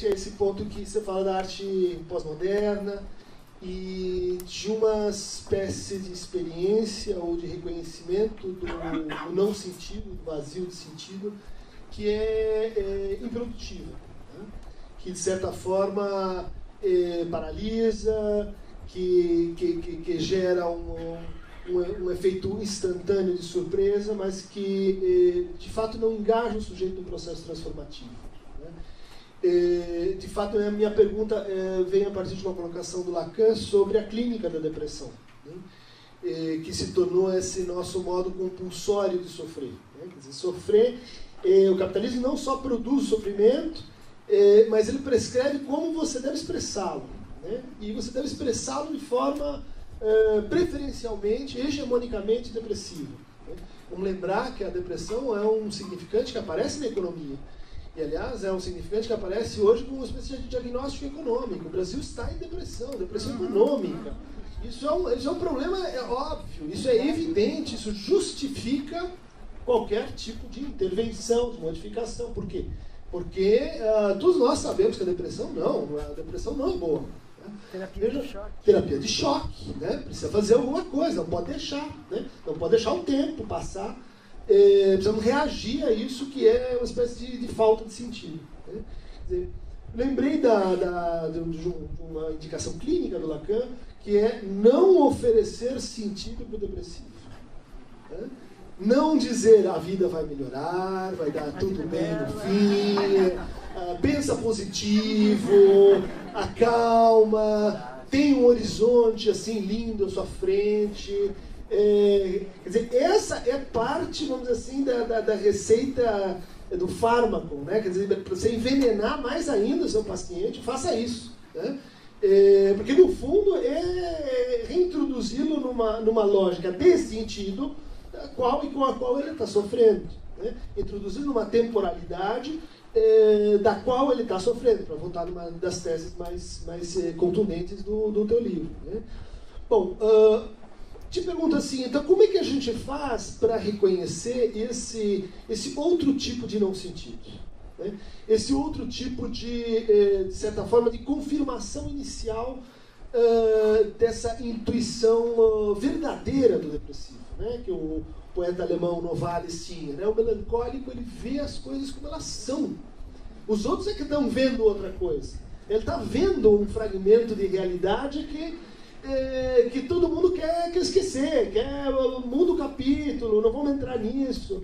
exatamente a esse ponto que você fala da arte pós-moderna e de uma espécie de experiência ou de reconhecimento do não sentido, do vazio de sentido, que é improdutiva, né? Que de certa forma paralisa, que gera um efeito instantâneo de surpresa, mas que de fato não engaja o sujeito no processo transformativo, né? De fato, a minha pergunta vem a partir de uma colocação do Lacan sobre a clínica da depressão, né? Que se tornou esse nosso modo compulsório de sofrer, né? Quer dizer, sofrer, o capitalismo não só produz sofrimento, mas ele prescreve como você deve expressá-lo, né? E você deve expressá-lo de forma preferencialmente, hegemonicamente depressiva, né? Vamos lembrar que a depressão é um significante que aparece na economia. E, aliás, é um significante que aparece hoje como uma espécie de diagnóstico econômico. O Brasil está em depressão econômica. Isso é um problema óbvio, isso é evidente, isso justifica qualquer tipo de intervenção, de modificação. Por quê? Porque todos nós sabemos que a depressão não é boa. Terapia de choque, né? Precisa fazer alguma coisa, não pode deixar, né? Não pode deixar o tempo passar. Precisamos reagir a isso, que é uma espécie de falta de sentido, né? Quer dizer, lembrei de uma indicação clínica do Lacan, que é não oferecer sentido para o depressivo, né? Não dizer a vida vai melhorar, vai dar tudo bem no fim, pensa positivo, acalma, tem um horizonte assim lindo à sua frente. Quer dizer, essa é parte, vamos dizer assim, da receita do fármaco, né? Quer dizer, para você envenenar mais ainda o seu paciente, faça isso, né? Porque no fundo é reintroduzi-lo numa lógica de sentido com a qual ele está sofrendo, né? Introduzir numa temporalidade da qual ele está sofrendo, para voltar numa das teses mais contundentes do teu livro, né? Bom, te pergunto assim, então como é que a gente faz para reconhecer esse outro tipo de não sentido, né? Esse outro tipo de certa forma, de confirmação inicial dessa intuição verdadeira do depressivo, né? Que o poeta alemão Novalis tinha, né? O melancólico, ele vê as coisas como elas são. Os outros é que estão vendo outra coisa. Ele está vendo um fragmento de realidade que todo mundo quer esquecer, quer muda o capítulo, não vamos entrar nisso.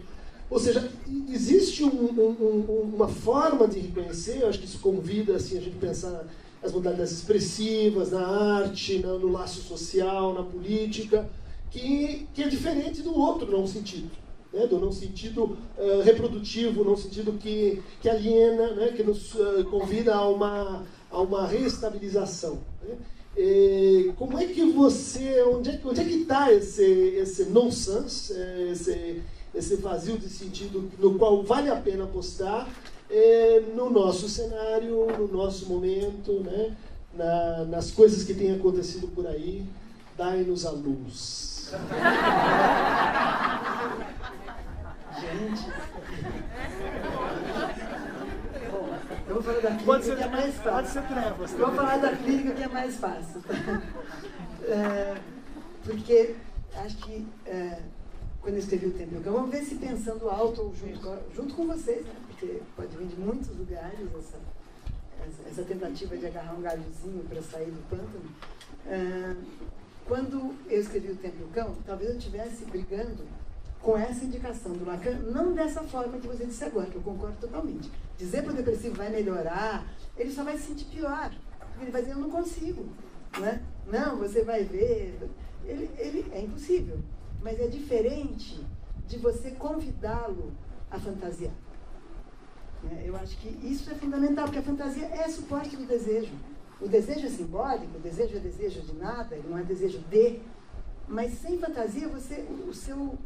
Ou seja, existe uma forma de reconhecer, eu acho que isso convida assim, a gente pensar as modalidades expressivas, na arte, no laço social, na política, que é diferente do outro não sentido, né? Do não sentido reprodutivo, não sentido que aliena, né? Que nos convida a uma reestabilização, né? Como é que você, onde é que está esse nonsense, esse vazio de sentido no qual vale a pena apostar no nosso cenário, no nosso momento, né? Nas coisas que têm acontecido por aí? Dai-nos a luz. Gente, bom, eu vou falar da clínica que é mais fácil. Pode ser trevas. Vou falar da clínica que é mais fácil. Porque acho que quando eu escrevi o Templo, vamos ver se pensando alto ou junto com vocês, né? Porque pode vir de muitos lugares essa tentativa de agarrar um galhozinho para sair do pântano. Quando eu escrevi o Templo do Cão, talvez eu estivesse brigando com essa indicação do Lacan, não dessa forma que você disse agora, que eu concordo totalmente. Dizer para o depressivo vai melhorar, ele só vai se sentir pior. Porque ele vai dizer, eu não consigo, né? Não, você vai ver. Ele é impossível. Mas é diferente de você convidá-lo a fantasiar. Eu acho que isso é fundamental, porque a fantasia é suporte do desejo. O desejo é simbólico, o desejo é desejo de nada, ele não é desejo de, mas sem fantasia o seu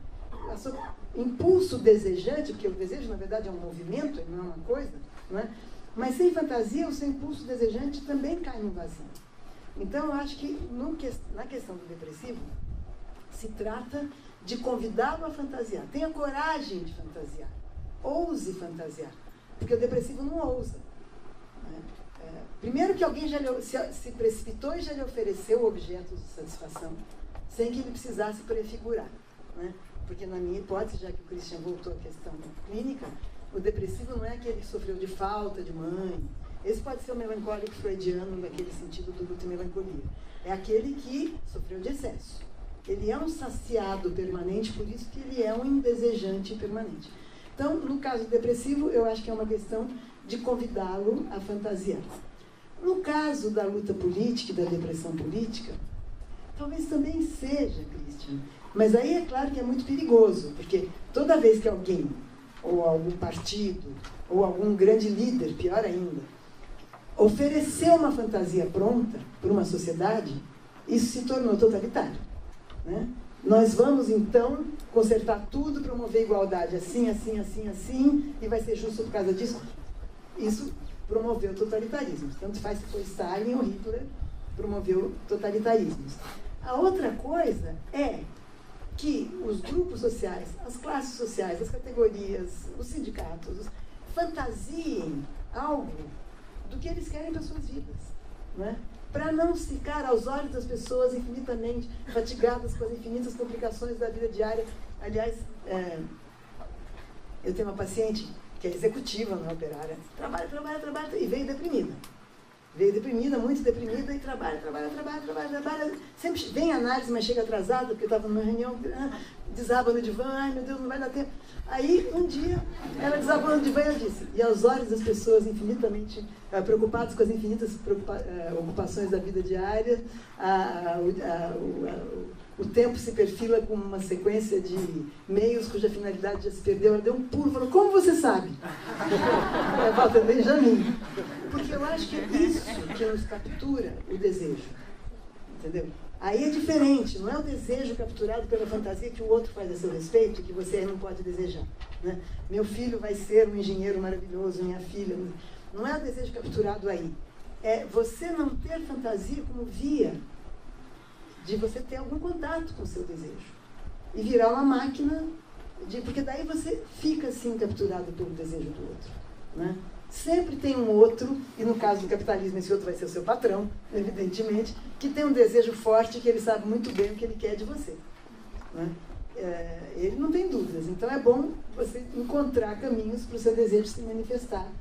impulso desejante, porque o desejo na verdade é um movimento, ele não é uma coisa, não é? Mas sem fantasia o seu impulso desejante também cai no vazio. Então eu acho que na questão do depressivo se trata de convidá-lo a fantasiar. Tenha coragem de fantasiar, ouse fantasiar, porque o depressivo não ousa, né? Primeiro que alguém já se precipitou e já lhe ofereceu objetos de satisfação, sem que ele precisasse prefigurar, né? Porque na minha hipótese, já que o Christian voltou à questão clínica, o depressivo não é aquele que sofreu de falta de mãe. Esse pode ser o melancólico freudiano, naquele sentido do luto e melancolia. É aquele que sofreu de excesso. Ele é um saciado permanente, por isso que ele é um indesejante permanente. Então, no caso depressivo, eu acho que é uma questão de convidá-lo a fantasiar. No caso da luta política e da depressão política, talvez também seja, Christian. Mas aí é claro que é muito perigoso, porque toda vez que alguém, ou algum partido, ou algum grande líder, pior ainda, ofereceu uma fantasia pronta para uma sociedade, isso se tornou totalitário, né? Nós vamos, então, consertar tudo, promover igualdade assim, assim, assim, assim, e vai ser justo por causa disso. Isso promoveu totalitarismos. Tanto faz se foi Stalin ou Hitler, promoveu totalitarismos. A outra coisa é que os grupos sociais, as classes sociais, as categorias, os sindicatos, fantasiem algo do que eles querem para suas vidas, né? Para não ficar aos olhos das pessoas infinitamente fatigadas com as infinitas complicações da vida diária. Aliás, eu tenho uma paciente que é executiva, não é operária, trabalha, e veio deprimida. Veio deprimida, muito deprimida, e trabalha. Sempre vem análise, mas chega atrasada, porque estava numa reunião, desaba no divã, ai meu Deus, não vai dar tempo. Aí, um dia, ela desabou no divã e eu disse, e aos olhos das pessoas infinitamente preocupadas com as infinitas ocupações da vida diária, o tempo se perfila com uma sequência de meios cuja finalidade já se perdeu. Ela deu um pulo e falou, como você sabe? Walter Benjamin. Porque eu acho que é isso que nos captura o desejo. Entendeu? Aí é diferente, não é o desejo capturado pela fantasia que o outro faz a seu respeito, que você não pode desejar, né? Meu filho vai ser um engenheiro maravilhoso, minha filha. Não é o desejo capturado aí. É você não ter fantasia como via de você ter algum contato com o seu desejo. E virar uma máquina, porque daí você fica assim capturado pelo desejo do outro, né? Sempre tem um outro, e no caso do capitalismo esse outro vai ser o seu patrão, evidentemente, que tem um desejo forte, que ele sabe muito bem o que ele quer de você, né? Ele não tem dúvidas, então é bom você encontrar caminhos para o seu desejo se manifestar.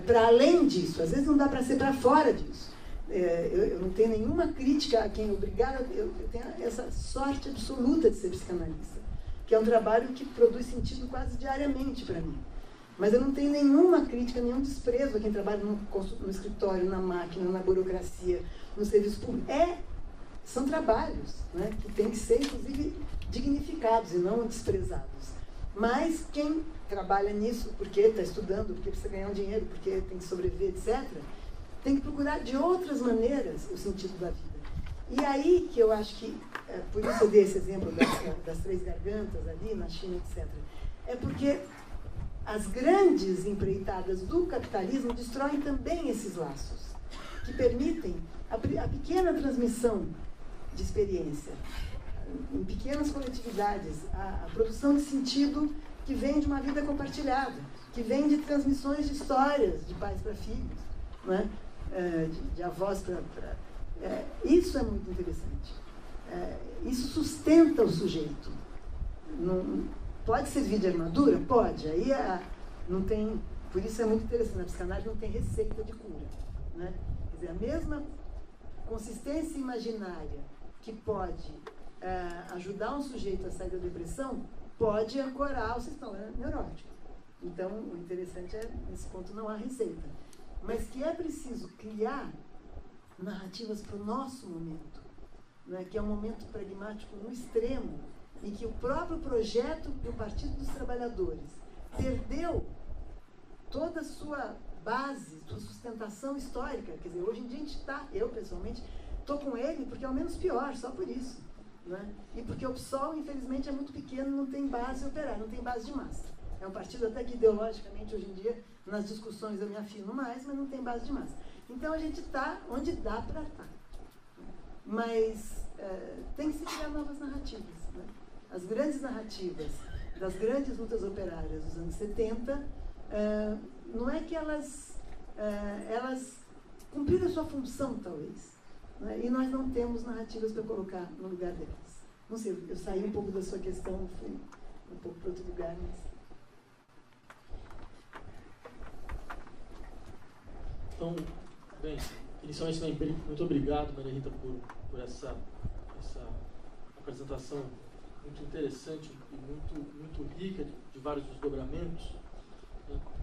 Para além disso, às vezes não dá para ser para fora disso. Eu não tenho nenhuma crítica a quem é obrigado, eu tenho essa sorte absoluta de ser psicanalista, que é um trabalho que produz sentido quase diariamente para mim. Mas eu não tenho nenhuma crítica, nenhum desprezo a quem trabalha no escritório, na máquina, na burocracia, no serviço público. São trabalhos, né, que têm que ser, inclusive, dignificados e não desprezados. Mas quem trabalha nisso porque está estudando, porque precisa ganhar um dinheiro, porque tem que sobreviver, etc., tem que procurar de outras maneiras o sentido da vida. E aí que eu acho que, por isso eu dei esse exemplo das 3 gargantas ali na China, etc., é porque as grandes empreitadas do capitalismo destroem também esses laços, que permitem a pequena transmissão de experiência, em pequenas coletividades, a produção de sentido que vem de uma vida compartilhada, que vem de transmissões de histórias de pais para filhos, não é? De avós para... isso é muito interessante. Isso sustenta o sujeito. Pode servir de armadura? Pode. Aí não tem... Por isso é muito interessante. Na psicanálise não tem receita de cura, né? Quer dizer, a mesma consistência imaginária que pode ajudar um sujeito a sair da depressão pode ancorar o sistema neurótico. Então, o interessante é, nesse ponto, não há receita. Mas que é preciso criar narrativas para o nosso momento, né, que é um momento pragmático no extremo, em que o próprio projeto do Partido dos Trabalhadores perdeu toda a sua base, sua sustentação histórica. Quer dizer, hoje em dia a gente está, eu pessoalmente, estou com ele porque é o menos pior, só por isso, né? E porque o PSOL, infelizmente, é muito pequeno, não tem base operária, não tem base de massa. É um partido até que ideologicamente, hoje em dia, nas discussões eu me afino mais, mas não tem base de massa. Então a gente está onde dá para estar. Mas tem que se criar novas narrativas, né? As grandes narrativas das grandes lutas operárias dos anos 70, não é que elas cumprir a sua função, talvez. Né? E nós não temos narrativas para colocar no lugar delas. Não sei, eu saí um pouco da sua questão, fui um pouco para outro lugar, mas... Então, bem, inicialmente, muito obrigado, Maria Rita, por essa apresentação muito interessante e muito rica, de vários desdobramentos.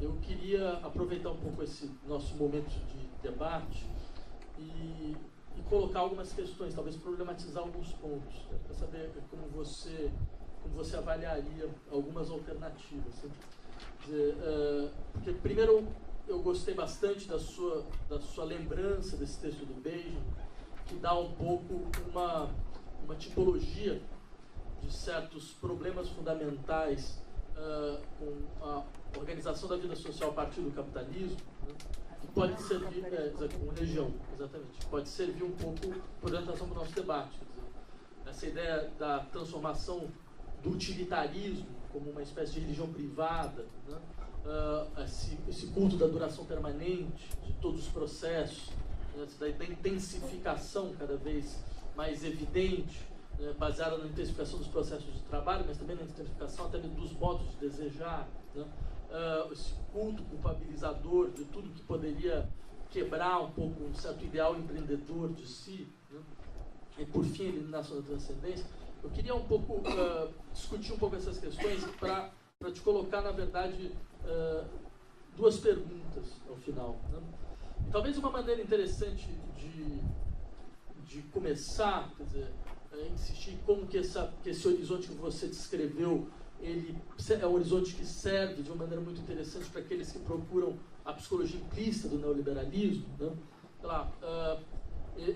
Eu queria aproveitar um pouco esse nosso momento de debate e colocar algumas questões, talvez problematizar alguns pontos, para saber como você avaliaria algumas alternativas. Quer dizer, porque, primeiro, eu gostei bastante da sua lembrança desse texto do Benjamin, que dá um pouco uma tipologia de certos problemas fundamentais com a organização da vida social a partir do capitalismo, né, que pode servir, com religião, exatamente, pode servir um pouco por orientação para o nosso debate. Quer dizer, essa ideia da transformação do utilitarismo como uma espécie de religião privada, né, esse culto da duração permanente de todos os processos, né, da intensificação cada vez mais evidente, né, baseada na intensificação dos processos de trabalho, mas também na intensificação até dos modos de desejar, né, esse culto culpabilizador de tudo que poderia quebrar um pouco um certo ideal empreendedor de si, né, e por fim a eliminação da transcendência. Eu queria um pouco discutir um pouco essas questões para te colocar, na verdade, duas perguntas ao final, né? E talvez uma maneira interessante de começar, quer dizer, insistir como que esse horizonte que você descreveu, ele é um horizonte que serve de uma maneira muito interessante para aqueles que procuram a psicologia implícita do neoliberalismo, né? Sei lá,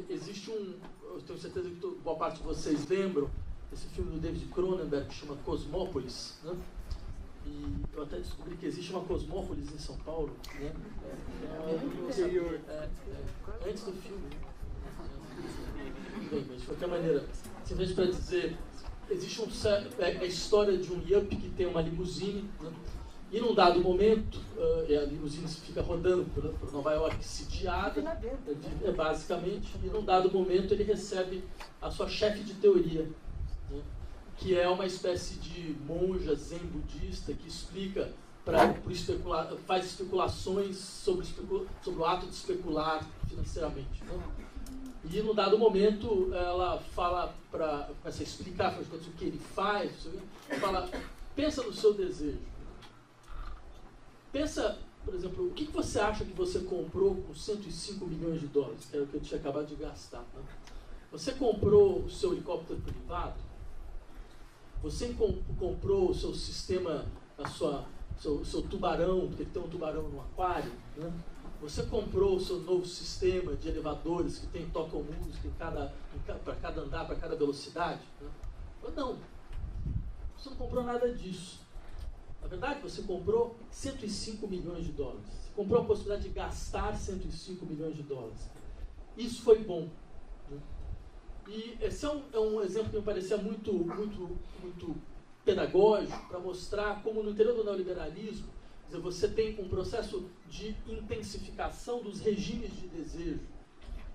existe eu tenho certeza que boa parte de vocês lembram esse filme do David Cronenberg que chama Cosmópolis, né? E eu até descobri que existe uma Cosmópolis em São Paulo, né? Antes do filme. Bem, mas de qualquer maneira, simplesmente para dizer, existe a história de um yuppie que tem uma limusine, né? E num dado momento, a limusine fica rodando por Nova York sitiada, basicamente, e num dado momento ele recebe a sua chefe de teoria, né? Que é uma espécie de monja zen budista que explica, faz especulações sobre o ato de especular financeiramente, né? E num dado momento ela começa a explicar o que ele faz, fala, pensa no seu desejo. Pensa, por exemplo, o que você acha que você comprou com 105 milhões de dólares, que era o que eu tinha acabado de gastar, né? Você comprou o seu helicóptero privado? Você comprou o seu sistema, seu tubarão, porque tem um tubarão no aquário, né? Você comprou o seu novo sistema de elevadores que tocam música para cada andar, para cada velocidade, né? Não, você não comprou nada disso. Na verdade, você comprou 105 milhões de dólares. Você comprou a possibilidade de gastar 105 milhões de dólares. Isso foi bom, né? E esse é um exemplo que me parecia muito pedagógico para mostrar como no interior do neoliberalismo, quer dizer, você tem um processo de intensificação dos regimes de desejo,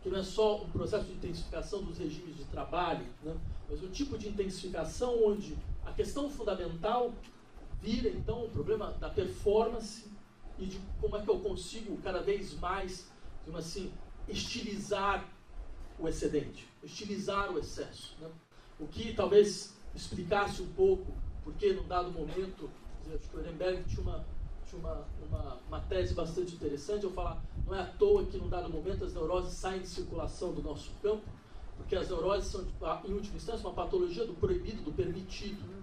que não é só um processo de intensificação dos regimes de trabalho, né? Mas um tipo de intensificação onde a questão fundamental vira, então, o problema da performance e de como é que eu consigo cada vez mais, digamos assim, estilizar o excedente, estilizar o excesso, né? O que talvez explicasse um pouco porque, num dado momento, acho que o Ehrenberg tinha uma tese bastante interessante, eu falar, não é à toa que, num dado momento, as neuroses saem de circulação do nosso campo, porque as neuroses são, em última instância, uma patologia do proibido, do permitido.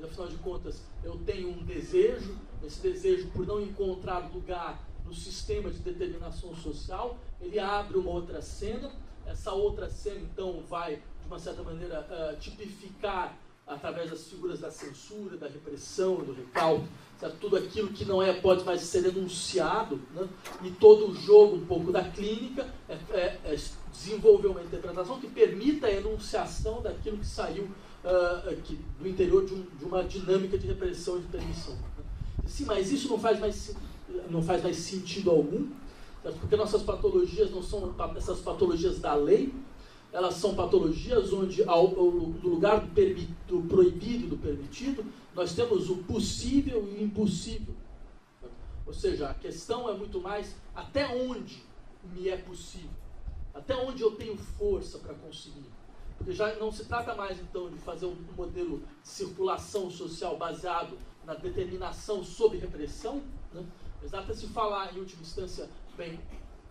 Afinal de contas, eu tenho um desejo, esse desejo, por não encontrar lugar no sistema de determinação social, ele abre uma outra cena, essa outra cena, então, vai, de uma certa maneira, tipificar, através das figuras da censura, da repressão, do recalque, certo? Tudo aquilo que não pode mais ser denunciado, né? E todo o jogo, um pouco da clínica, desenvolver uma interpretação que permita a enunciação daquilo que saiu do interior de uma dinâmica de repressão e de permissão, né? Sim, mas isso não faz mais sentido algum, porque nossas patologias não são essas patologias da lei, elas são patologias onde, no lugar do proibido e do permitido, nós temos o possível e o impossível. Ou seja, a questão é muito mais até onde me é possível, até onde eu tenho força para conseguir. Porque já não se trata mais, então, de fazer um modelo de circulação social baseado na determinação sob repressão, né? Mas trata-se de falar, em última instância, bem,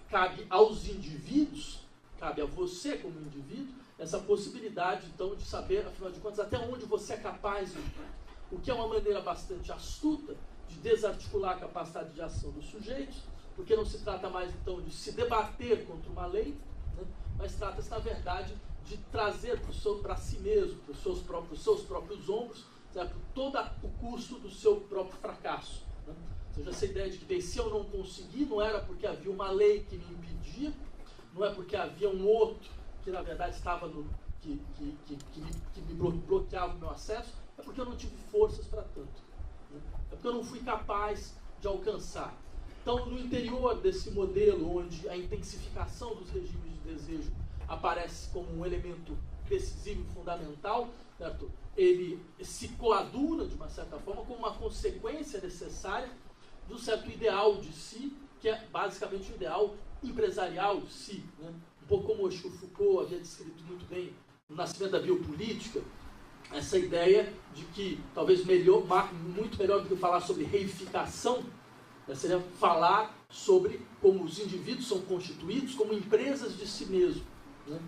cabe aos indivíduos, cabe a você como indivíduo, essa possibilidade, então, de saber, afinal de contas, até onde você é capaz de ir. O que é uma maneira bastante astuta de desarticular a capacidade de ação dos sujeitos, porque não se trata mais, então, de se debater contra uma lei, né? Mas trata-se, na verdade, de trazer para si mesmo, para os seus próprios ombros, certo? Todo o custo do seu próprio fracasso. Né? Ou seja, essa ideia de que, bem, se eu não conseguir, não era porque havia uma lei que me impedia, não é porque havia um outro que, na verdade, estava que me bloqueava o meu acesso, é porque eu não tive forças para tanto. Né? É porque eu não fui capaz de alcançar. Então, no interior desse modelo, onde a intensificação dos regimes de desejo aparece como um elemento decisivo e fundamental, certo? Ele se coaduna, de uma certa forma, como uma consequência necessária de um certo ideal de si, que é basicamente o ideal empresarial de si. Né? Um pouco como o Foucault havia descrito muito bem no Nascimento da Biopolítica, essa ideia de que, talvez muito melhor do que falar sobre reificação, seria falar sobre como os indivíduos são constituídos como empresas de si mesmo. Né?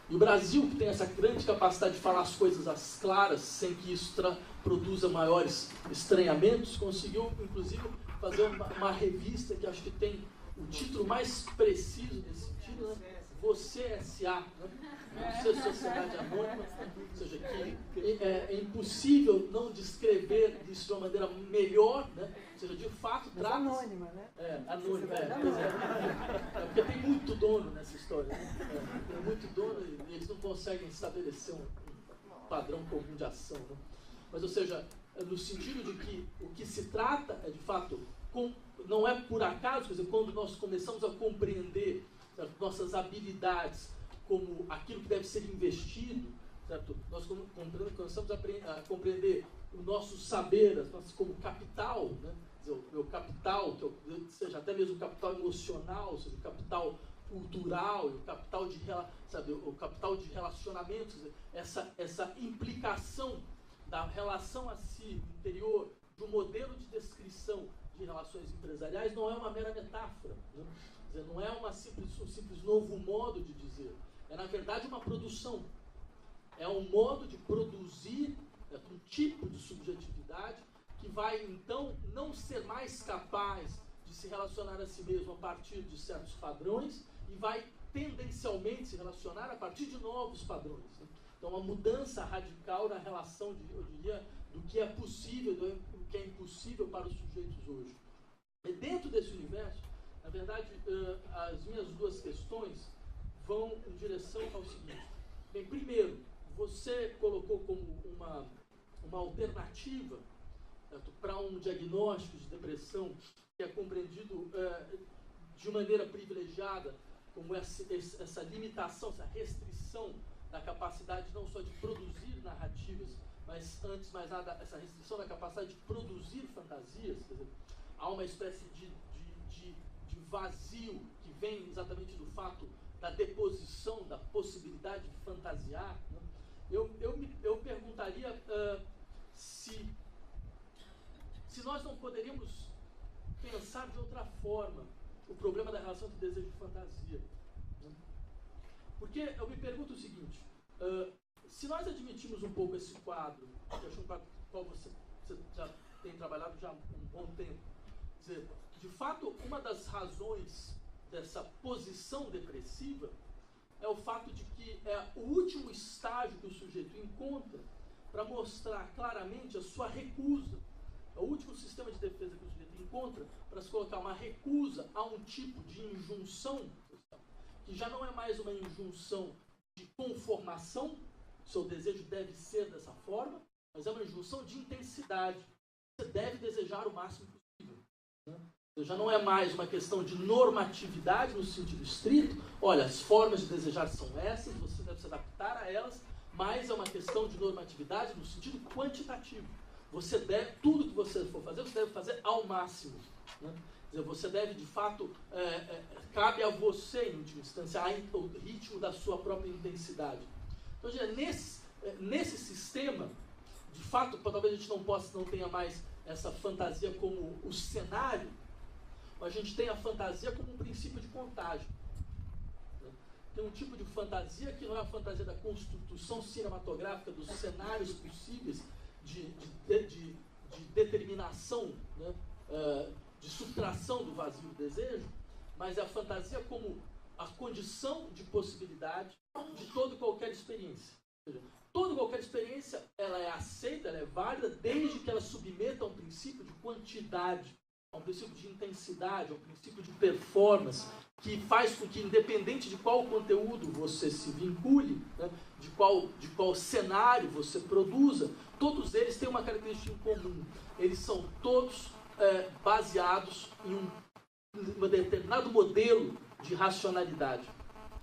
E o Brasil, que tem essa grande capacidade de falar as coisas às claras, sem que isso produza maiores estranhamentos, conseguiu, inclusive, fazer uma revista que acho que tem o título mais preciso nesse sentido, né? Você S.A., né? Você Sociedade Anônima, ou seja, que é impossível não descrever isso de uma maneira melhor, né? Ou seja, de fato trata... anônima, né? Anônima, pois é. Porque tem muito dono nessa história, né? Tem muito dono e eles não conseguem estabelecer um padrão comum de ação, né? Mas, ou seja, no sentido de que o que se trata é, de fato, não é por acaso, quer dizer, quando nós começamos a compreender, certo, nossas habilidades como aquilo que deve ser investido, certo? Nós começamos a compreender o nosso saber como capital, né? Quer dizer, o meu capital, seja até mesmo o capital emocional, seja o capital cultural, o capital o capital de relacionamentos, essa implicação da relação a si interior, do modelo de descrição de relações empresariais, não é uma mera metáfora, né? Quer dizer, não é um simples novo modo de dizer, é na verdade uma produção, é um modo de produzir um tipo de subjetividade que vai então não ser mais capaz de se relacionar a si mesmo a partir de certos padrões e vai tendencialmente se relacionar a partir de novos padrões, né? Então, uma mudança radical na relação, eu diria, do que é possível, do que é impossível para os sujeitos hoje. E dentro desse universo, na verdade, as minhas duas questões vão em direção ao seguinte. Bem, primeiro, você colocou como uma alternativa para um diagnóstico de depressão que é compreendido de maneira privilegiada como essa limitação, essa restrição da capacidade não só de produzir narrativas, mas antes de mais nada, essa restrição da capacidade de produzir fantasias. Quer dizer, há uma espécie de vazio que vem exatamente do fato da deposição, da possibilidade de fantasiar, né? Eu perguntaria se nós não poderíamos pensar de outra forma o problema da relação entre desejo e fantasia. Né? Porque eu me pergunto o seguinte, se nós admitimos um pouco esse quadro, que eu acho um quadro com o qual você já tem trabalhado já há um bom tempo, quer dizer, de fato, uma das razões dessa posição depressiva é o fato de que é o último estágio que o sujeito encontra para mostrar claramente a sua recusa. É o último sistema de defesa que o sujeito encontra para se colocar uma recusa a um tipo de injunção, que já não é mais uma injunção de conformação, seu desejo deve ser dessa forma, mas é uma injunção de intensidade. Você deve desejar o máximo possível. Né? Já não é mais uma questão de normatividade no sentido estrito, olha, as formas de desejar são essas, você deve se adaptar a elas, mas é uma questão de normatividade no sentido quantitativo. Você deve, tudo que você for fazer, você deve fazer ao máximo, né? Quer dizer, você deve, de fato, cabe a você, em última instância, o ritmo da sua própria intensidade. Então, nesse sistema, de fato, talvez a gente não tenha mais essa fantasia como o cenário, mas a gente tem a fantasia como um princípio de contágio. Tem um tipo de fantasia que não é a fantasia da construção cinematográfica, dos cenários possíveis de determinação, né, de subtração do vazio do desejo, mas é a fantasia como a condição de possibilidade de toda e qualquer experiência. Ou seja, toda e qualquer experiência ela é aceita, ela é válida, desde que ela submeta a um princípio de quantidade, a um princípio de intensidade, a um princípio de performance, que faz com que, independente de qual conteúdo você se vincule, né, de qual cenário você produza, todos eles têm uma característica em comum. Eles são todos baseados em um determinado modelo de racionalidade,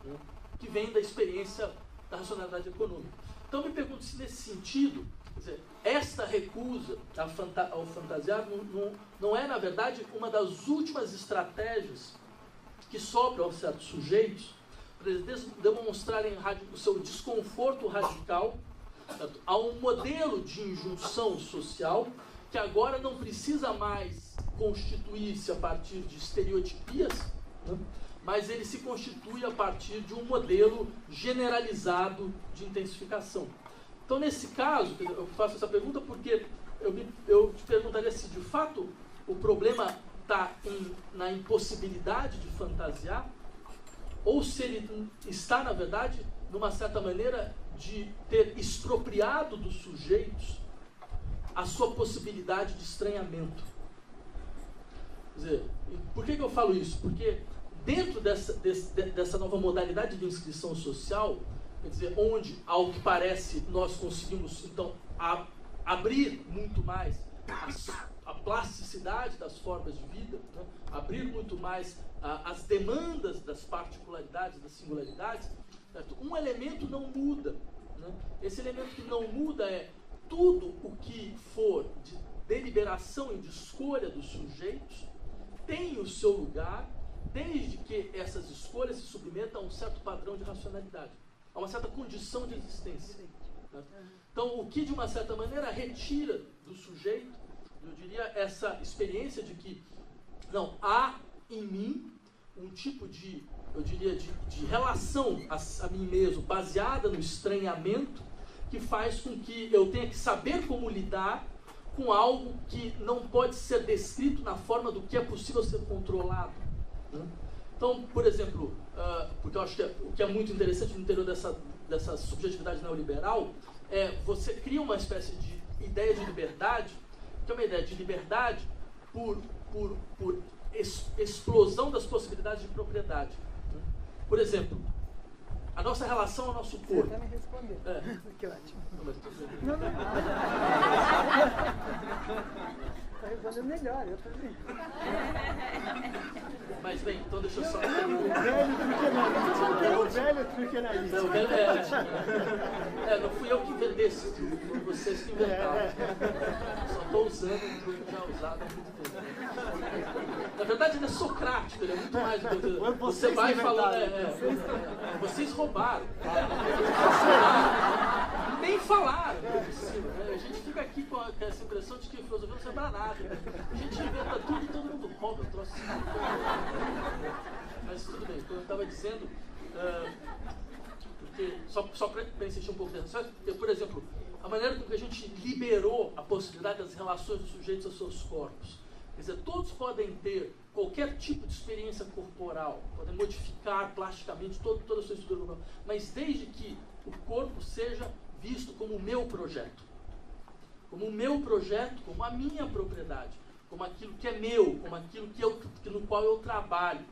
né, que vem da experiência da racionalidade econômica. Então, me pergunto se, nesse sentido, quer dizer, esta recusa ao fantasiar não é, na verdade, uma das últimas estratégias que sobram aos certos sujeitos para eles demonstrarem o seu desconforto radical, certo, a um modelo de injunção social que agora não precisa mais constituir-se a partir de estereotipias, né, mas ele se constitui a partir de um modelo generalizado de intensificação. Então, nesse caso, eu faço essa pergunta porque eu te perguntaria se, de fato, o problema está na impossibilidade de fantasiar, ou se ele está, na verdade, numa certa maneira, de ter expropriado dos sujeitos a sua possibilidade de estranhamento. Quer dizer, por que eu falo isso? Porque dentro dessa nova modalidade de inscrição social, quer dizer, onde, ao que parece, nós conseguimos, então, abrir muito mais a plasticidade das formas de vida, né? Abrir muito mais as demandas das particularidades, das singularidades, certo? Um elemento não muda, né? Esse elemento que não muda é tudo o que for de deliberação e de escolha dos sujeitos tem o seu lugar, desde que essas escolhas se submetam a um certo padrão de racionalidade, a uma certa condição de existência. Né? Então, o que, de uma certa maneira, retira do sujeito, eu diria, essa experiência de que, não, há em mim um tipo de, eu diria, de relação a mim mesmo, baseada no estranhamento, que faz com que eu tenha que saber como lidar com algo que não pode ser descrito na forma do que é possível ser controlado. Né? Então, por exemplo, porque eu acho que o que é muito interessante no interior dessa subjetividade neoliberal é você cria uma espécie de ideia de liberdade, que é uma ideia de liberdade por explosão das possibilidades de propriedade. Né? Por exemplo, a nossa relação ao nosso corpo. Você até me respondeu. Que ótimo. Não. Está respondendo melhor, eu também. Mas bem, então deixa eu só... O velho truque era isso. Não fui eu que inventei esse truque, foram vocês que inventaram. Só estou usando um truque já usado há muito tempo. Na verdade, ele é socrático, ele é muito mais do que... Você vai falando... Vocês roubaram. Nem falaram. A gente fica aqui com essa impressão de que filosofia não serve para nada. A gente inventa tudo e todo mundo rouba. Troço. Mas tudo bem, como eu estava dizendo, porque, só para insistir um pouco nessa história, porque, por exemplo, a maneira com que a gente liberou a possibilidade das relações dos sujeitos aos seus corpos. Quer dizer, todos podem ter qualquer tipo de experiência corporal, podem modificar plasticamente toda a sua estrutura corporal, mas desde que o corpo seja visto como o meu projeto, como a minha propriedade, como aquilo que é meu, como aquilo no qual eu trabalho,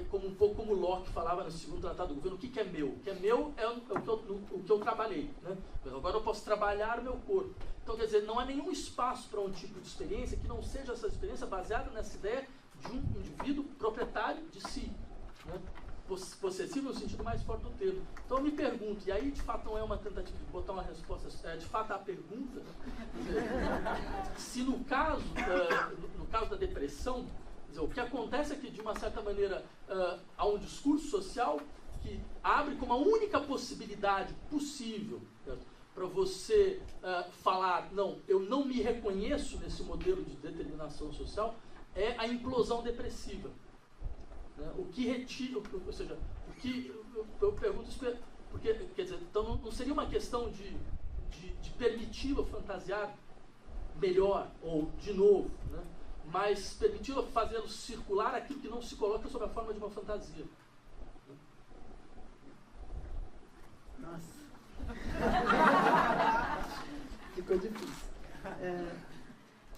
como um pouco como Locke falava no segundo tratado do governo. O que é meu? O que é meu é o que eu trabalhei, né? Mas agora eu posso trabalhar o meu corpo. Então, quer dizer, não há nenhum espaço para um tipo de experiência que não seja essa experiência baseada nessa ideia de um indivíduo proprietário de si, né? Possessivo no sentido mais forte do termo. Então eu me pergunto, e aí de fato não é uma tentativa de botar uma resposta, de fato a pergunta, se no caso da depressão, o que acontece é que de uma certa maneira há um discurso social que abre como a única possibilidade possível para você falar, não, eu não me reconheço nesse modelo de determinação social, é a implosão depressiva. O que retira, ou seja, o que eu pergunto isso porque, quer dizer, então não seria uma questão de permiti-lo fantasiar melhor ou de novo, né? Mas permiti-lo fazê-lo circular aquilo que não se coloca sob a forma de uma fantasia. Nossa. Ficou difícil.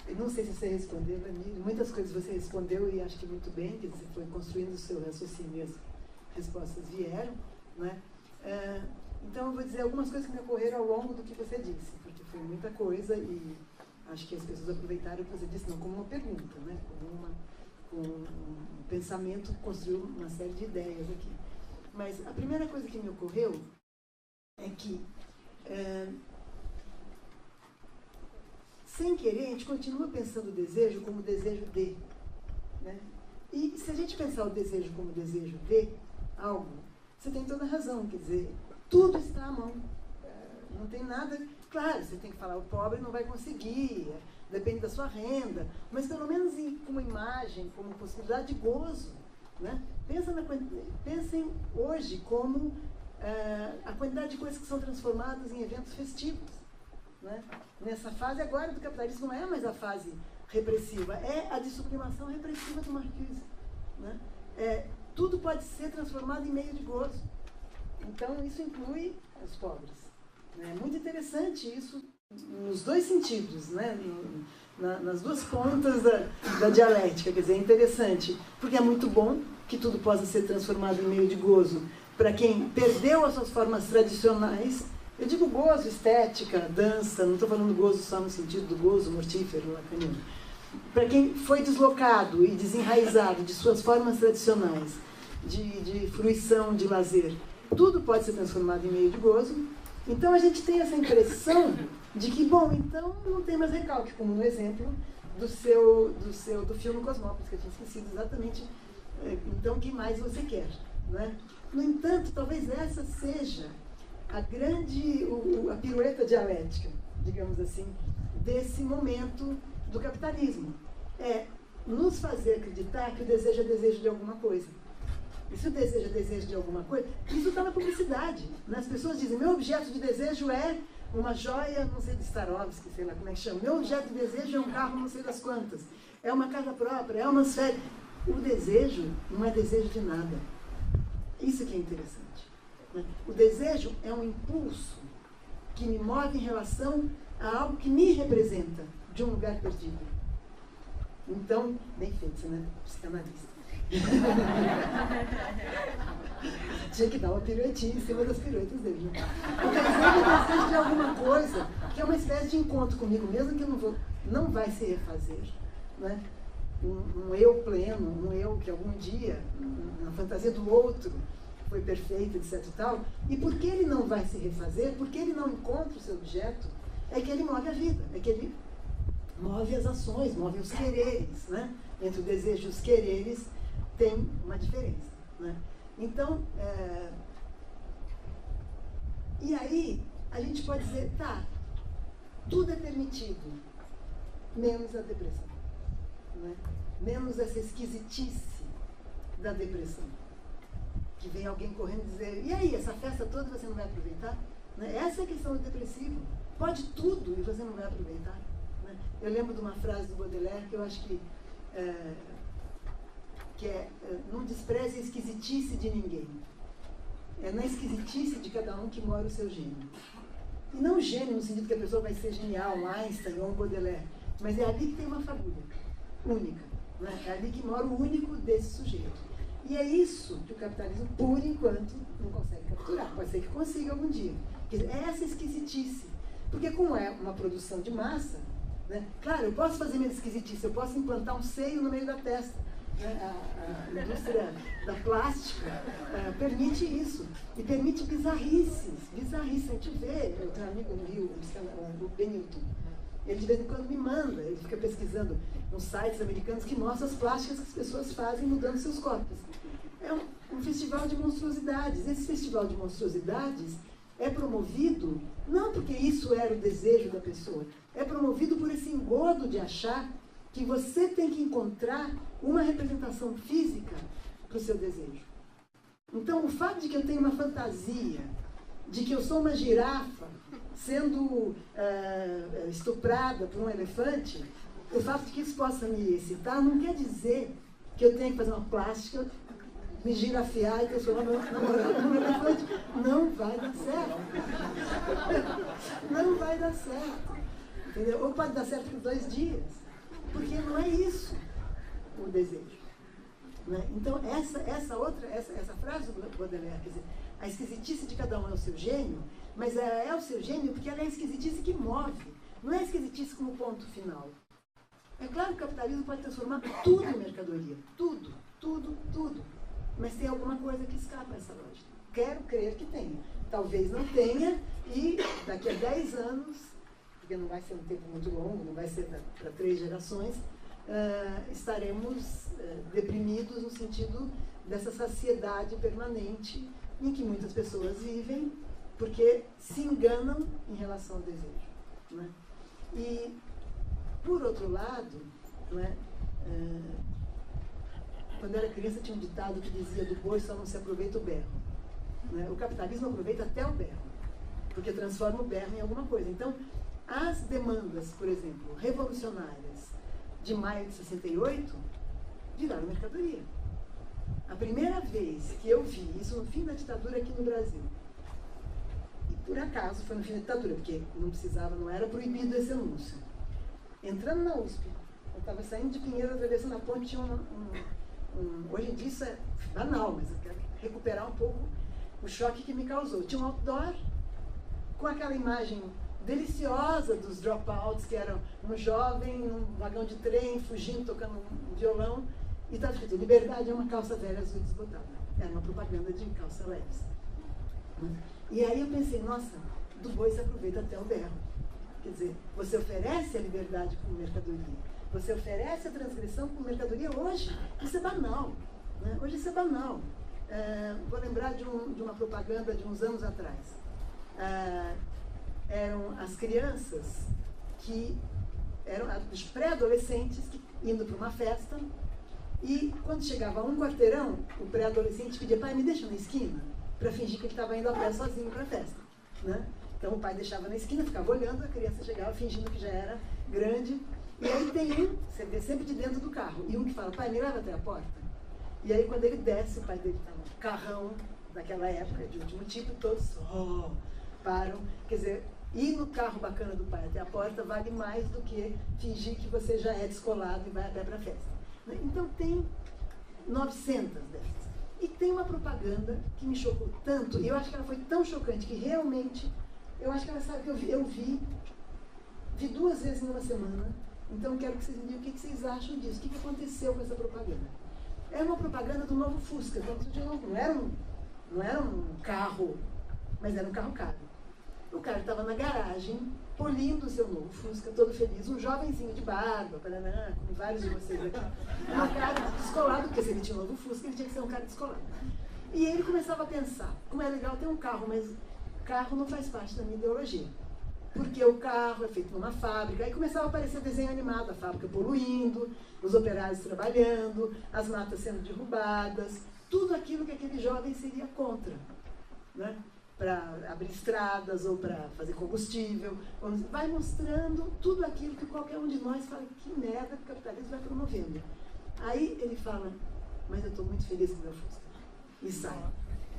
Eu não sei se você respondeu, muitas coisas você respondeu e acho que muito bem, que você foi construindo o seu raciocínio e as respostas vieram, né? Então eu vou dizer algumas coisas que me ocorreram ao longo do que você disse, porque foi muita coisa e acho que as pessoas aproveitaram o que você disse, não como uma pergunta, né? Como um pensamento que construiu uma série de ideias aqui. Mas a primeira coisa que me ocorreu é que sem querer, a gente continua pensando o desejo como desejo de, né? E se a gente pensar o desejo como desejo de algo, você tem toda a razão, quer dizer, tudo está à mão. Não tem nada... Claro, você tem que falar, o pobre não vai conseguir, depende da sua renda, mas pelo menos como imagem, como possibilidade de gozo, né? Pensem hoje como a quantidade de coisas que são transformadas em eventos festivos. Né? Nessa fase agora do capitalismo não é mais a fase repressiva, é a de sublimação repressiva do Marcuse. Né? Tudo pode ser transformado em meio de gozo. Então isso inclui os pobres. É muito interessante isso nos dois sentidos, né? Nas duas pontas da dialética. Quer dizer, é interessante porque é muito bom que tudo possa ser transformado em meio de gozo para quem perdeu as suas formas tradicionais. Eu digo gozo, estética, dança, não estou falando gozo só no sentido do gozo mortífero, lacaniano. Para quem foi deslocado e desenraizado de suas formas tradicionais, de fruição, de lazer, tudo pode ser transformado em meio de gozo. Então a gente tem essa impressão de que, bom, então não tem mais recalque, como no exemplo do filme Cosmópolis, que eu tinha esquecido exatamente. Então, o que mais você quer? Né? No entanto, talvez essa seja a pirueta dialética, digamos assim, desse momento do capitalismo. É nos fazer acreditar que o desejo é desejo de alguma coisa. E se o desejo é desejo de alguma coisa, isso está na publicidade. Né? As pessoas dizem, meu objeto de desejo é uma joia, não sei de Swarovski, sei lá como é que chama. Meu objeto de desejo é um carro, não sei das quantas. É uma casa própria, é umas férias. O desejo não é desejo de nada. Isso que é interessante. O desejo é um impulso que me move em relação a algo que me representa de um lugar perdido. Então, bem feito, né? Psicanalista. Tinha que dar uma piruetinha em cima das piruetas dele. Né? O desejo de alguma coisa, que é uma espécie de encontro comigo mesmo, que eu não vai se refazer. Né? Um eu pleno, um eu que algum dia, na fantasia do outro, foi perfeito, etc e tal. E por que ele não vai se refazer, porque ele não encontra o seu objeto, é que ele move a vida, é que ele move as ações, move os quereres. Né? Entre o desejo e os quereres tem uma diferença. Né? Então, e aí a gente pode dizer, tá, tudo é permitido, menos a depressão. Né? Menos essa esquisitice da depressão. Que vem alguém correndo e dizer, e aí, essa festa toda você não vai aproveitar? Né? Essa é a questão do depressivo. Pode tudo e você não vai aproveitar. Né? Eu lembro de uma frase do Baudelaire que eu acho que não despreze a esquisitice de ninguém. É na esquisitice de cada um que mora o seu gênio. E não gênio no sentido que a pessoa vai ser genial, um Einstein ou um Baudelaire, mas é ali que tem uma fagulha única. Né? É ali que mora o único desse sujeito. E é isso que o capitalismo, por enquanto, não consegue capturar. Pode ser que consiga algum dia. É essa esquisitice. Porque como é uma produção de massa, né? Claro, eu posso fazer minha esquisitice, eu posso implantar um seio no meio da testa. A indústria da plástica permite isso. E permite bizarrices. A gente vê, eu tenho um amigo no Rio, o Benilton. Ele de vez em quando me manda, ele fica pesquisando nos sites americanos que mostram as plásticas que as pessoas fazem mudando seus corpos. É um festival de monstruosidades. Esse festival de monstruosidades é promovido, não porque isso era o desejo da pessoa, é promovido por esse engodo de achar que você tem que encontrar uma representação física para o seu desejo. Então, o fato de que eu tenho uma fantasia, de que eu sou uma girafa sendo estuprada por um elefante, o fato de que isso possa me excitar não quer dizer que eu tenha que fazer uma plástica, me girafiar e transformar meu namorado num elefante. Não vai dar certo. Não vai dar certo. Entendeu? Ou pode dar certo por 2 dias. Porque não é isso o desejo. Né? Então, essa frase do Baudelaire, quer dizer, a esquisitice de cada um é o seu gênio, mas é o seu gênio porque ela é a esquisitice que move. Não é a esquisitice como ponto final. É claro que o capitalismo pode transformar tudo em mercadoria. Tudo, tudo, tudo. Mas tem alguma coisa que escapa essa lógica. Quero crer que tenha. Talvez não tenha, e daqui a 10 anos, porque não vai ser um tempo muito longo, não vai ser para 3 gerações, estaremos deprimidos no sentido dessa saciedade permanente em que muitas pessoas vivem, porque se enganam em relação ao desejo. Né? E, por outro lado, né, quando eu era criança tinha um ditado que dizia: do boi só não se aproveita o berro. Né? O capitalismo aproveita até o berro, porque transforma o berro em alguma coisa. Então, as demandas, por exemplo, revolucionárias de maio de 68, viraram mercadoria. A primeira vez que eu vi isso no fim da ditadura aqui no Brasil, e por acaso foi no fim da ditadura, porque não era proibido esse anúncio. Entrando na USP, eu estava saindo de Pinheiros, atravessando a ponte, tinha hoje em dia isso é banal, mas eu quero recuperar um pouco o choque que me causou. Tinha um outdoor com aquela imagem deliciosa dos dropouts, que eram um jovem num vagão de trem, fugindo, tocando um violão, e estava escrito: liberdade é uma calça velha azul desbotada. Era uma propaganda de calça leves. E aí eu pensei: nossa, do boi se aproveita até o berro. Quer dizer, você oferece a liberdade como mercadoria. Você oferece a transgressão como mercadoria hoje. Isso é banal. Né? Hoje isso é banal. Vou lembrar de uma propaganda de uns anos atrás. Eram as crianças que eram os pré-adolescentes indo para uma festa, e quando chegava a um quarteirão, o pré-adolescente pedia: pai, me deixa na esquina, para fingir que ele estava indo a pé sozinho para a festa. Né? Então o pai deixava na esquina, ficava olhando, a criança chegava fingindo que já era grande. E aí tem você vê sempre de dentro do carro, e um que fala: pai, me leva até a porta. E aí quando ele desce, o pai dele está no carrão daquela época, de último tipo, todos param. Quer dizer, ir no carro bacana do pai até a porta vale mais do que fingir que você já é descolado e vai a pé para a festa. Então tem 900 dessas. E tem uma propaganda que me chocou tanto, e eu acho que ela foi tão chocante que realmente, eu acho que ela sabe que eu vi 2 vezes numa semana. Então quero que vocês me digam o que vocês acham disso, o que aconteceu com essa propaganda. Era uma propaganda do novo Fusca, então não era um carro, mas era um carro caro. O cara estava na garagem, polindo o seu novo Fusca, todo feliz, um jovenzinho de barba, paraná, como vários de vocês aqui, um cara descolado, porque se ele tinha um novo Fusca, ele tinha que ser um cara descolado. E ele começava a pensar: como é legal ter um carro, mas carro não faz parte da minha ideologia. Porque o carro é feito numa fábrica. Aí começava a aparecer desenho animado, a fábrica poluindo, os operários trabalhando, as matas sendo derrubadas, tudo aquilo que aquele jovem seria contra, né? Para abrir estradas ou para fazer combustível. Vai mostrando tudo aquilo que qualquer um de nós fala: que merda que o capitalismo vai promovendo. Aí ele fala: mas eu estou muito feliz com o meu Fusca. E sai.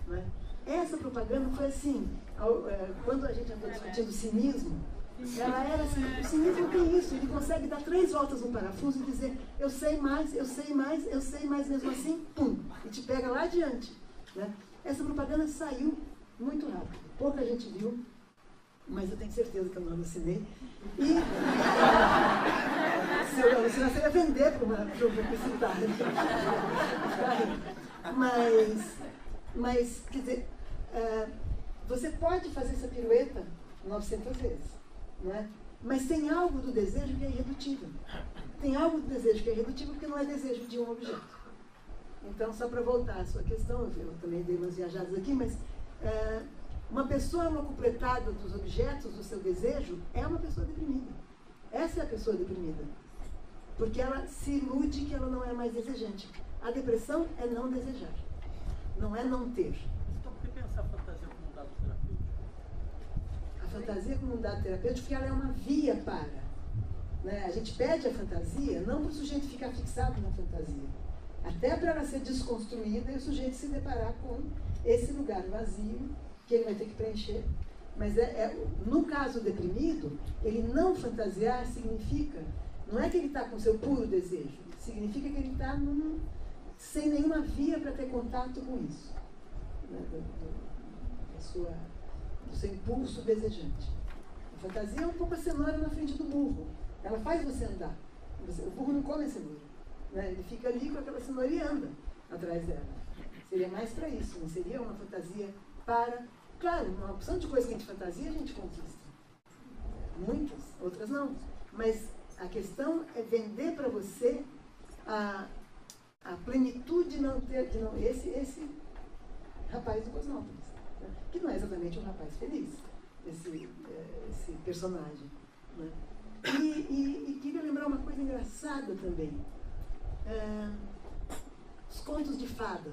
Né? Essa propaganda foi assim, quando a gente andou discutindo cinismo, ela era assim: o cinismo tem isso, ele consegue dar 3 voltas no parafuso e dizer: eu sei mais, eu sei mais, eu sei mais, mesmo assim, pum, e te pega lá adiante. Né? Essa propaganda saiu muito rápido, pouca gente viu, mas eu tenho certeza que eu não alucinei. E se eu alucinasse, eu ia vender para um publicitário. Mas, quer dizer, você pode fazer essa pirueta 900 vezes, não é? Mas tem algo do desejo que é irredutível. Tem algo do desejo que é irredutível porque não é desejo de um objeto. Então, só para voltar à sua questão, eu também dei umas viajadas aqui, mas uma pessoa locupletada dos objetos do seu desejo é uma pessoa deprimida. Essa é a pessoa deprimida. Porque ela se ilude que ela não é mais desejante. A depressão é não desejar. Não é não ter. Então, por que pensar a fantasia como um dado terapêutico? A fantasia como um dado terapêutico, porque ela é uma via para. Né? A gente pede a fantasia não para o sujeito ficar fixado na fantasia. Até para ela ser desconstruída e o sujeito se deparar com esse lugar vazio que ele vai ter que preencher. Mas no caso deprimido, ele não fantasiar significa, não é que ele está com seu puro desejo, significa que ele está sem nenhuma via para ter contato com isso, né? do seu impulso desejante. A fantasia é um pouco a cenoura na frente do burro. Ela faz você andar. O burro não come a cenoura. Né? Ele fica ali com aquela cenoura e anda atrás dela. Seria mais para isso, não seria uma fantasia para... Claro, uma opção de coisa que a gente fantasia, a gente conquista. Muitas, outras não. Mas a questão é vender para você a plenitude de não ter... Esse rapaz do Cosmópolis, né? Que não é exatamente um rapaz feliz, esse personagem. Né? E queria lembrar uma coisa engraçada também. Os contos de fada.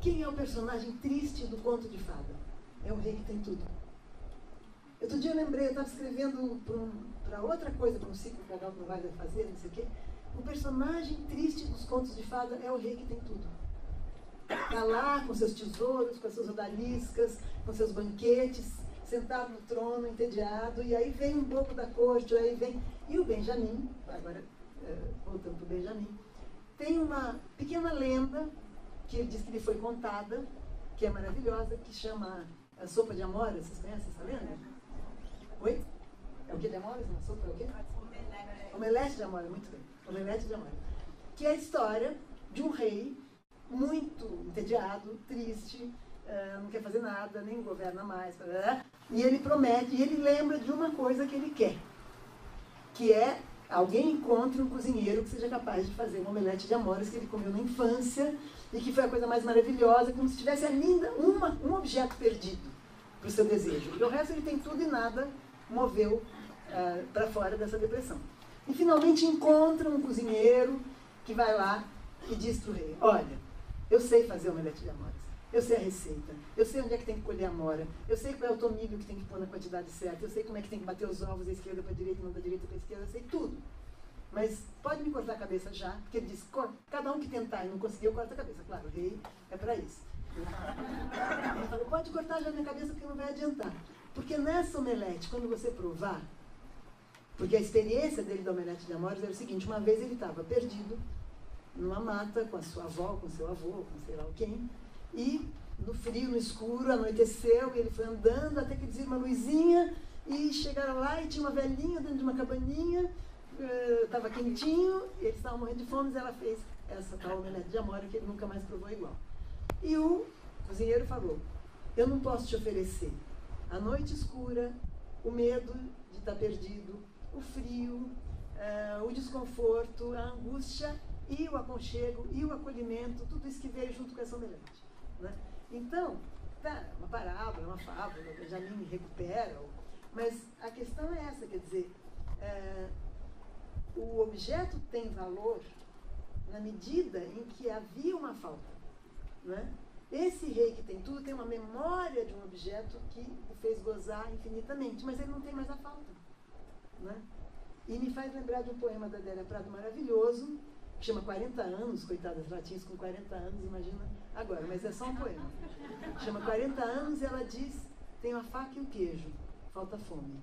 Quem é o personagem triste do conto de fada? É o rei que tem tudo. Outro dia eu lembrei, eu estava escrevendo para outra coisa, para um ciclo que a Galp não vai fazer, não sei o quê. O personagem triste dos contos de fada é o rei que tem tudo. Está lá com seus tesouros, com as suas odaliscas, com seus banquetes, sentado no trono, entediado, e aí vem um bobo da corte, aí vem... E o Benjamin, agora voltando para o Benjamin, tem uma pequena lenda que ele diz que lhe foi contada, que é maravilhosa, que chama a sopa de amora. Vocês conhecem essa lenda? Oi? É o que de amora? Uma sopa é o quê? Omelete de amora, muito bem. Omelete de amora. Que é a história de um rei muito entediado, triste, não quer fazer nada, nem governa mais, e ele promete, e ele lembra de uma coisa que ele quer, que é alguém encontre um cozinheiro que seja capaz de fazer uma omelete de amoras que ele comeu na infância e que foi a coisa mais maravilhosa, como se tivesse ainda um objeto perdido para o seu desejo. E o resto ele tem tudo e nada moveu para fora dessa depressão. E finalmente encontra um cozinheiro que vai lá e diz para o rei: olha, eu sei fazer omelete de amoras, eu sei a receita, eu sei onde é que tem que colher a amora, eu sei qual é o tomilho que tem que pôr na quantidade certa, eu sei como é que tem que bater os ovos da esquerda para a direita, não da direita para a esquerda, eu sei tudo. Mas pode me cortar a cabeça já, porque ele diz, cada um que tentar e não conseguir, eu corto a cabeça. Claro, o rei é para isso. Ele falou, pode cortar já a minha cabeça porque não vai adiantar. Porque nessa omelete, quando você provar, porque a experiência dele da omelete de amoras era o seguinte: uma vez ele estava perdido numa mata com a sua avó, com seu avô, com sei lá quem, e no frio, no escuro, anoiteceu, e ele foi andando até que dizia uma luzinha, e chegaram lá e tinha uma velhinha dentro de uma cabaninha, estava quentinho, e eles estavam morrendo de fome, e ela fez essa tal omelete de amora que ele nunca mais provou igual. E o cozinheiro falou: eu não posso te oferecer a noite escura, o medo de estar perdido, o frio, o desconforto, a angústia e o aconchego e o acolhimento, tudo isso que veio junto com essa omelete. Né? Então, tá, uma parábola, uma fábula, o Benjamin recupera, mas a questão é essa, quer dizer, o objeto tem valor na medida em que havia uma falta. Né? Esse rei que tem tudo tem uma memória de um objeto que o fez gozar infinitamente, mas ele não tem mais a falta. Né? E me faz lembrar de um poema da Adélia Prado maravilhoso, que chama 40 anos, coitadas latinhas com 40 anos, imagina agora, mas é só um poema. Chama 40 anos e ela diz: tenho a faca e o queijo, falta fome.